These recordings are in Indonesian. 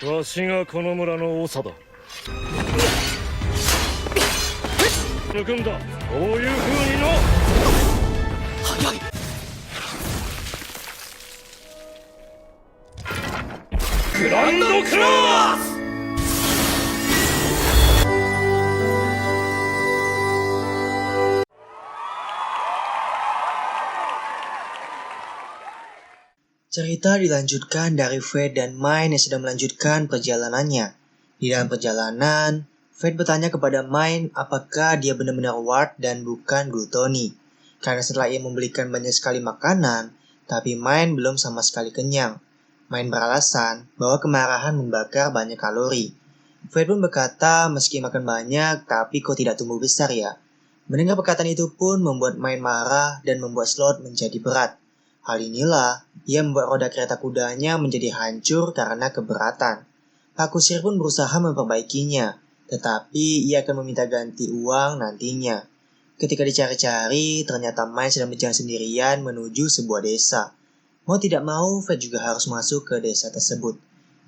わしがこの村の長だ。抜くんだ。こういう風にの。早い。グランドクラス。Cerita dilanjutkan dari Fate dan Mine yang sedang melanjutkan perjalanannya. Di dalam perjalanan, Fate bertanya kepada Mine apakah dia benar-benar Ward dan bukan Gluttony. Karena setelah ia membelikan banyak sekali makanan, tapi Mine belum sama sekali kenyang. Mine beralasan bahwa kemarahan membakar banyak kalori. Fate pun berkata meski makan banyak, tapi kok tidak tumbuh besar ya? Mendengar perkataan itu pun membuat Mine marah dan membuat slot menjadi berat. Hal inilah ia membuat roda kereta kudanya menjadi hancur karena keberatan. Pak Kusir pun berusaha memperbaikinya, tetapi ia akan meminta ganti uang nantinya. Ketika dicari-cari, ternyata Mai sedang berjalan sendirian menuju sebuah desa. Mau tidak mau, Fred juga harus masuk ke desa tersebut.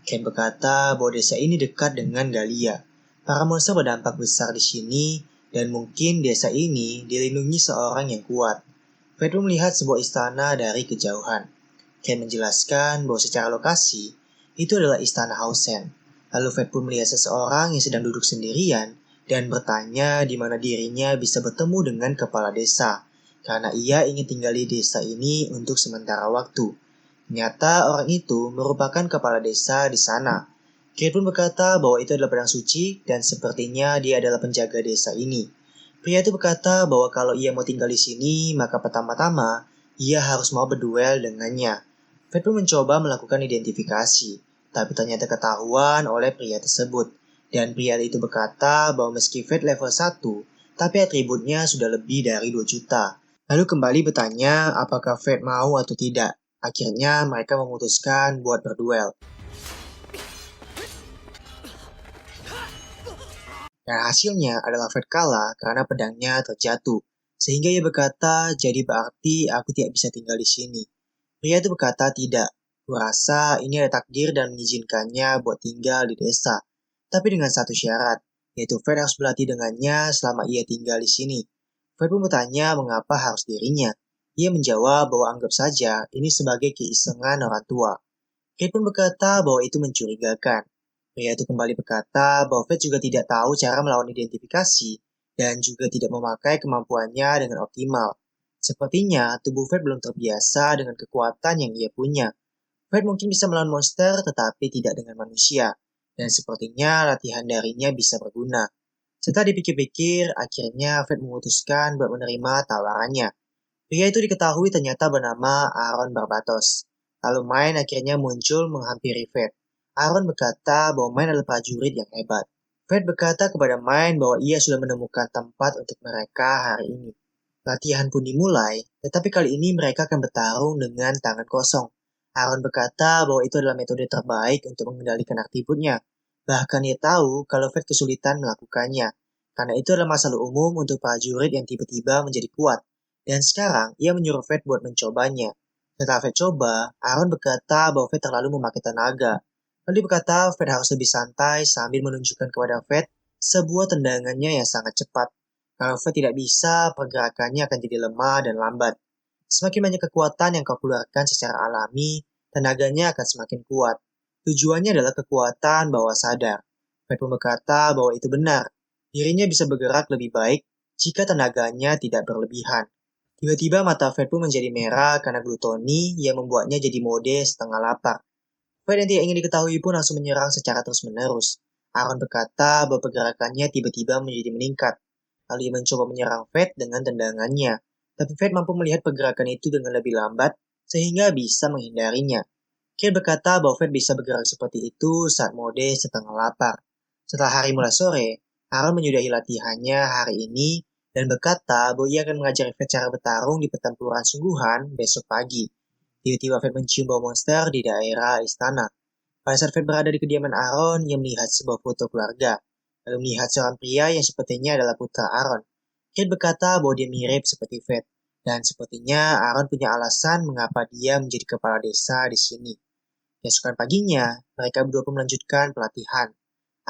Ken berkata bahwa desa ini dekat dengan Galia. Para monster berdampak besar di sini, dan mungkin desa ini dilindungi seorang yang kuat. Fred pun melihat sebuah istana dari kejauhan. Ken menjelaskan bahwa secara lokasi, itu adalah istana Hausen. Lalu Fred pun melihat seseorang yang sedang duduk sendirian dan bertanya di mana dirinya bisa bertemu dengan kepala desa, karena ia ingin tinggal di desa ini untuk sementara waktu. Ternyata orang itu merupakan kepala desa di sana. Ken pun berkata bahwa itu adalah pedang suci dan sepertinya dia adalah penjaga desa ini. Pria itu berkata bahwa kalau ia mau tinggal di sini, maka pertama-tama ia harus mau berduel dengannya. Fred pun mencoba melakukan identifikasi, tapi ternyata ketahuan oleh pria tersebut. Dan pria itu berkata bahwa meski Fred level 1, tapi atributnya sudah lebih dari 2 juta. Lalu kembali bertanya apakah Fred mau atau tidak. Akhirnya mereka memutuskan buat berduel. Dan hasilnya adalah Fred kalah karena pedangnya terjatuh. Sehingga ia berkata, jadi berarti aku tidak bisa tinggal di sini. Pria itu berkata tidak. Kurasa ini ada takdir dan mengizinkannya buat tinggal di desa. Tapi dengan satu syarat, yaitu Fred harus berlatih dengannya selama ia tinggal di sini. Fred pun bertanya mengapa harus dirinya. Ia menjawab bahwa anggap saja ini sebagai keisengan orang tua. Fred pun berkata bahwa itu mencurigakan. Pria itu kembali berkata bahwa Fred juga tidak tahu cara melawan identifikasi dan juga tidak memakai kemampuannya dengan optimal. Sepertinya tubuh Fred belum terbiasa dengan kekuatan yang ia punya. Fred mungkin bisa melawan monster tetapi tidak dengan manusia. Dan sepertinya latihan darinya bisa berguna. Setelah dipikir-pikir, akhirnya Fred memutuskan buat menerima tawarannya. Pria itu diketahui ternyata bernama Aaron Barbatos. Lalu Mine akhirnya muncul menghampiri Fred. Aaron berkata bahwa Mine adalah prajurit yang hebat. Fred berkata kepada Mine bahwa ia sudah menemukan tempat untuk mereka hari ini. Latihan pun dimulai, tetapi kali ini mereka akan bertarung dengan tangan kosong. Aaron berkata bahwa itu adalah metode terbaik untuk mengendalikan atributnya. Bahkan ia tahu kalau Fred kesulitan melakukannya, karena itu adalah masalah umum untuk prajurit yang tiba-tiba menjadi kuat. Dan sekarang ia menyuruh Fred buat mencobanya. Setelah Fred coba, Aaron berkata bahwa Fred terlalu memakai tenaga. Lalu dia berkata Fred harus lebih santai sambil menunjukkan kepada Fred sebuah tendangannya yang sangat cepat. Kalau Fred tidak bisa, pergerakannya akan jadi lemah dan lambat. Semakin banyak kekuatan yang kau keluarkan secara alami, tenaganya akan semakin kuat. Tujuannya adalah kekuatan bawah sadar. Fred pun berkata bahwa itu benar. Dirinya bisa bergerak lebih baik jika tenaganya tidak berlebihan. Tiba-tiba mata Fred pun menjadi merah karena glutoni yang membuatnya jadi mode setengah lapar. Fred yang tidak ingin diketahui pun langsung menyerang secara terus-menerus. Aaron berkata bahwa pergerakannya tiba-tiba menjadi meningkat. Lalu ia mencoba menyerang Fred dengan tendangannya. Tapi Fred mampu melihat pergerakan itu dengan lebih lambat sehingga bisa menghindarinya. Fred berkata bahwa Fred bisa bergerak seperti itu saat mode setengah lapar. Setelah hari mulai sore, Aaron menyudahi latihannya hari ini dan berkata bahwa ia akan mengajari Fred cara bertarung di pertempuran sungguhan besok pagi. Tiba-tiba Fred mencium bau monster di daerah istana. Pada saat Fred berada di kediaman Aaron, ia melihat sebuah foto keluarga. Lalu melihat seorang pria yang sepertinya adalah putra Aaron. Fred berkata bahwa dia mirip seperti Fred. Dan sepertinya Aaron punya alasan mengapa dia menjadi kepala desa di sini. Keesokan paginya, mereka berdua pun melanjutkan pelatihan.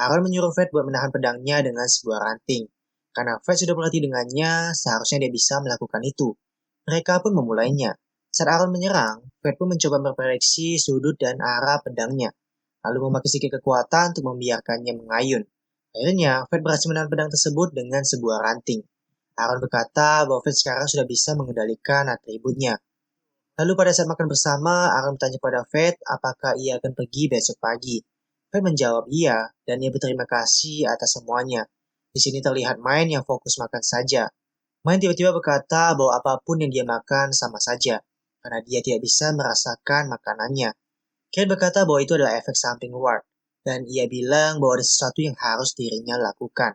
Aaron menyuruh Fred buat menahan pedangnya dengan sebuah ranting. Karena Fred sudah berlatih dengannya, seharusnya dia bisa melakukan itu. Mereka pun memulainya. Saat Aaron menyerang, Fred pun mencoba memprediksi sudut dan arah pedangnya, lalu memakai sedikit kekuatan untuk membiarkannya mengayun. Akhirnya, Fred berhasil menahan pedang tersebut dengan sebuah ranting. Aaron berkata bahwa Fred sekarang sudah bisa mengendalikan atributnya. Lalu pada saat makan bersama, Aaron bertanya pada Fred apakah ia akan pergi besok pagi. Fred menjawab iya, dan ia berterima kasih atas semuanya. Di sini terlihat Main yang fokus makan saja. Main tiba-tiba berkata bahwa apapun yang dia makan sama saja, karena dia tidak bisa merasakan makanannya. Ken berkata bahwa itu adalah efek samping Ward, dan ia bilang bahwa ada sesuatu yang harus dirinya lakukan.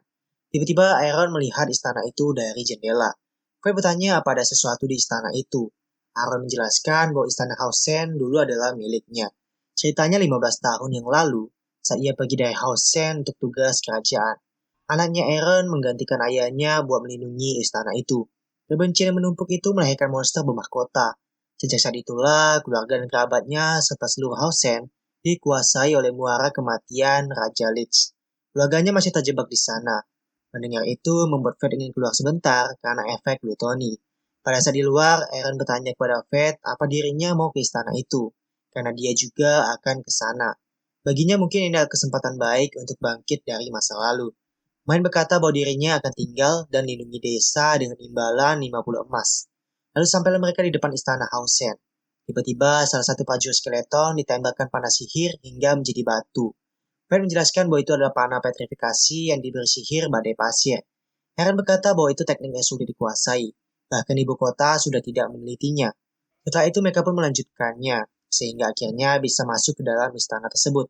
Tiba-tiba Aaron melihat istana itu dari jendela. Fred bertanya apa ada sesuatu di istana itu. Aaron menjelaskan bahwa istana Hausen dulu adalah miliknya. Ceritanya 15 tahun yang lalu, saat ia pergi dari Hausen untuk tugas kerajaan. Anaknya Aaron menggantikan ayahnya buat melindungi istana itu. Kebencian yang menumpuk itu melahirkan monster bermahkota. Sejak saat itulah, keluarga dan kerabatnya serta seluruh Hausen dikuasai oleh muara kematian Raja Lich. Keluarganya masih terjebak di sana. Mendengar itu membuat Fred ingin keluar sebentar karena efek glutoni. Pada saat di luar, Aaron bertanya kepada Fred apa dirinya mau ke istana itu, karena dia juga akan ke sana. Baginya mungkin ini adalah kesempatan baik untuk bangkit dari masa lalu. Main berkata bahwa dirinya akan tinggal dan lindungi desa dengan imbalan 50 emas. Lalu sampailah mereka di depan istana Hausen. Tiba-tiba salah satu prajurit skeleton ditembakkan panah sihir hingga menjadi batu. Fred menjelaskan bahwa itu adalah panah petrifikasi yang diberi sihir badai pasir. Heran berkata bahwa itu teknik yang sulit dikuasai. Bahkan ibu kota sudah tidak menelitinya. Setelah itu mereka pun melanjutkannya, sehingga akhirnya bisa masuk ke dalam istana tersebut.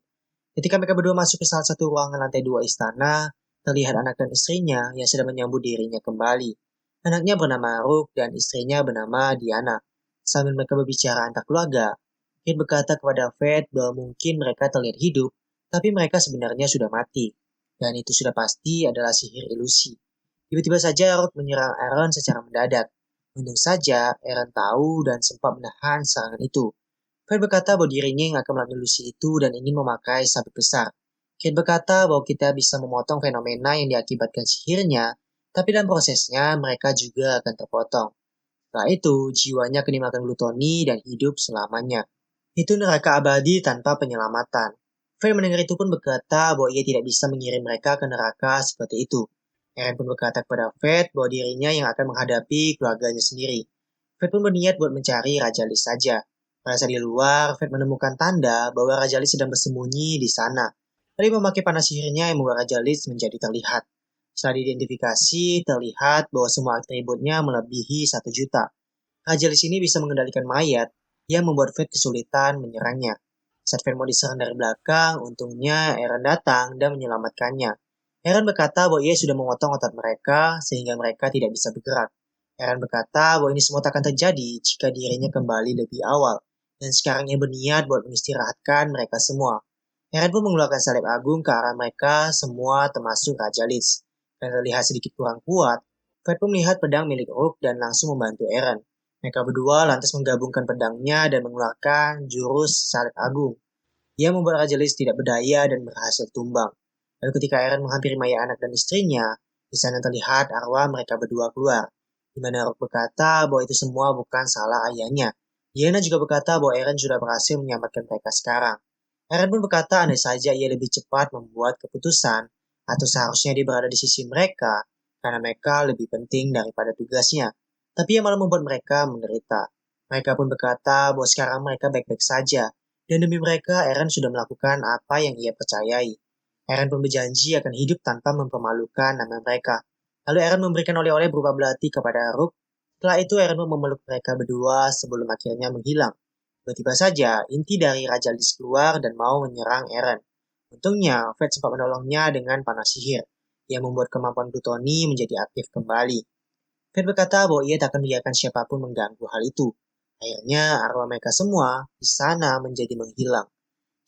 Ketika mereka berdua masuk ke salah satu ruangan lantai 2 istana, terlihat anak dan istrinya yang sedang menyambut dirinya kembali. Anaknya bernama Rook dan istrinya bernama Diana. Sambil mereka berbicara antar keluarga, Kate berkata kepada Fred bahwa mungkin mereka terlihat hidup, tapi mereka sebenarnya sudah mati. Dan itu sudah pasti adalah sihir ilusi. Tiba-tiba saja Rook menyerang Aaron secara mendadak. Untung saja Aaron tahu dan sempat menahan serangan itu. Fred berkata bahwa dirinya yang akan melakukan ilusi itu dan ingin memakai sabit besar. Kate berkata bahwa kita bisa memotong fenomena yang diakibatkan sihirnya, tapi dalam prosesnya mereka juga akan terpotong. Setelah itu, jiwanya akan dimakan glutoni dan hidup selamanya. Itu neraka abadi tanpa penyelamatan. Fred mendengar itu pun berkata bahwa ia tidak bisa mengirim mereka ke neraka seperti itu. Eren pun berkata kepada Fred bahwa dirinya yang akan menghadapi keluarganya sendiri. Fred pun berniat buat mencari Raja Lis saja. Pada saat di luar, Fred menemukan tanda bahwa Raja Lis sedang bersembunyi di sana. Lalu memakai panah sihirnya yang membuat Raja Lis menjadi terlihat. Setelah diidentifikasi, terlihat bahwa semua atributnya melebihi 1 juta. Raja Lis ini bisa mengendalikan mayat yang membuat Fred kesulitan menyerangnya. Saat Fred mau diserang dari belakang, untungnya Eren datang dan menyelamatkannya. Eren berkata bahwa ia sudah memotong otot mereka sehingga mereka tidak bisa bergerak. Eren berkata bahwa ini semua tak akan terjadi jika dirinya kembali lebih awal, dan sekarang ia berniat buat mengistirahatkan mereka semua. Eren pun mengeluarkan salib agung ke arah mereka semua termasuk Raja Lis. Karena terlihat sedikit kurang kuat, Fred pun melihat pedang milik Rook dan langsung membantu Eren. Mereka berdua lantas menggabungkan pedangnya dan mengeluarkan jurus salib agung. Ia membuat Raja Lis tidak berdaya dan berhasil tumbang. Lalu ketika Eren menghampiri mayat anak dan istrinya, di sana terlihat arwah mereka berdua keluar. Di mana Rook berkata bahwa itu semua bukan salah ayahnya. Diana juga berkata bahwa Eren sudah berhasil menyelamatkan mereka sekarang. Eren pun berkata andai saja ia lebih cepat membuat keputusan, atau seharusnya dia berada di sisi mereka, karena mereka lebih penting daripada tugasnya. Tapi ia malah membuat mereka menderita. Mereka pun berkata bahwa sekarang mereka baik-baik saja, dan demi mereka Eren sudah melakukan apa yang ia percayai. Eren pun berjanji akan hidup tanpa mempermalukan nama mereka. Lalu Eren memberikan oleh-oleh berupa belati kepada Rook. Setelah itu Eren pun memeluk mereka berdua sebelum akhirnya menghilang. Tiba-tiba saja inti dari Raja Lis keluar dan mau menyerang Eren. Untungnya Fred sempat menolongnya dengan panah sihir yang membuat kemampuan Plutoni menjadi aktif kembali. Fred berkata bahwa ia tak akan membiarkan siapapun mengganggu hal itu. Akhirnya arwah mereka semua di sana menjadi menghilang.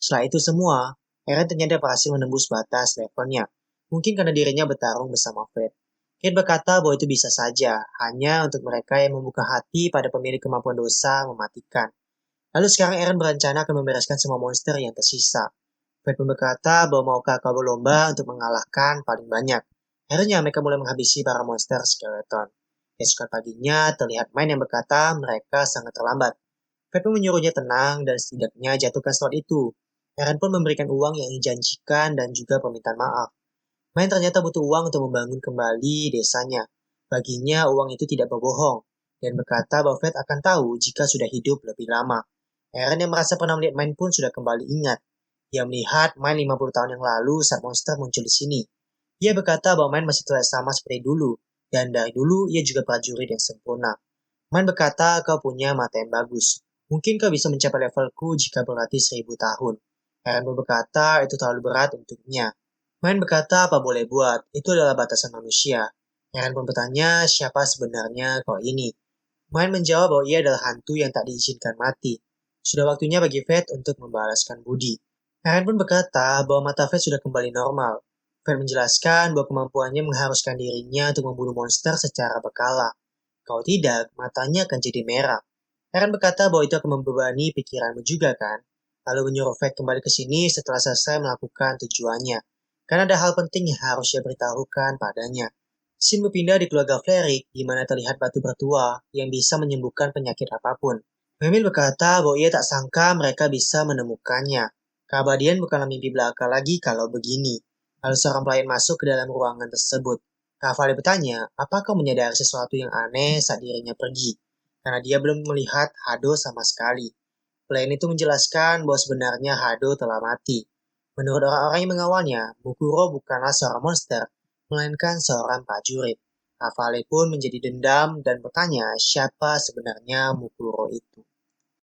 Setelah itu semua, Eren ternyata berhasil menembus batas levelnya. Mungkin karena dirinya bertarung bersama Fred. Fred berkata bahwa itu bisa saja, hanya untuk mereka yang membuka hati pada pemilik kemampuan dosa mematikan. Lalu sekarang Eren berencana akan membereskan semua monster yang tersisa. Fate pun berkata bahwa maukah kau berlomba untuk mengalahkan paling banyak. Akhirnya mereka mulai menghabisi para monster skeleton. Keesokan paginya terlihat Mine yang berkata mereka sangat terlambat. Fate pun menyuruhnya tenang dan setidaknya jatuhkan slot itu. Eren pun memberikan uang yang dijanjikan dan juga permintaan maaf. Mine ternyata butuh uang untuk membangun kembali desanya. Baginya uang itu tidak berbohong dan berkata bahwa Fate akan tahu jika sudah hidup lebih lama. Eren yang merasa pernah melihat Mine pun sudah kembali ingat. Ia melihat Mine 50 tahun yang lalu saat monster muncul di sini. Ia berkata bahwa Mine masih terlihat sama seperti dulu, dan dari dulu ia juga prajurit yang sempurna. Mine berkata kau punya mata yang bagus. Mungkin kau bisa mencapai levelku jika berlatih 1000 tahun. Eren pun berkata itu terlalu berat untuknya. Mine berkata apa boleh buat, itu adalah batasan manusia. Eren pun bertanya siapa sebenarnya kau ini. Mine menjawab bahwa ia adalah hantu yang tak diizinkan mati. Sudah waktunya bagi Fate untuk membalaskan budi. Eren pun berkata bahwa mata Fate sudah kembali normal. Fate menjelaskan bahwa kemampuannya mengharuskan dirinya untuk membunuh monster secara berkala. Kalau tidak, matanya akan jadi merah. Eren berkata bahwa itu akan membebani pikiranmu juga kan? Lalu menyuruh Fate kembali ke sini setelah selesai melakukan tujuannya. Karena ada hal penting yang harus dia beritahukan padanya. Scene berpindah di keluarga Flerik, di mana terlihat batu bertua yang bisa menyembuhkan penyakit apapun. Memil berkata bahwa ia tak sangka mereka bisa menemukannya. Keabadian bukanlah mimpi belaka lagi kalau begini. Lalu seorang pelayan masuk ke dalam ruangan tersebut. Kavali bertanya, apakah menyadari sesuatu yang aneh saat dirinya pergi? Karena dia belum melihat Hado sama sekali. Pelayan itu menjelaskan bahwa sebenarnya Hado telah mati. Menurut orang-orang yang mengawalnya, Mukuro bukanlah seorang monster, melainkan seorang prajurit. Kavali pun menjadi dendam dan bertanya siapa sebenarnya Mukuro itu.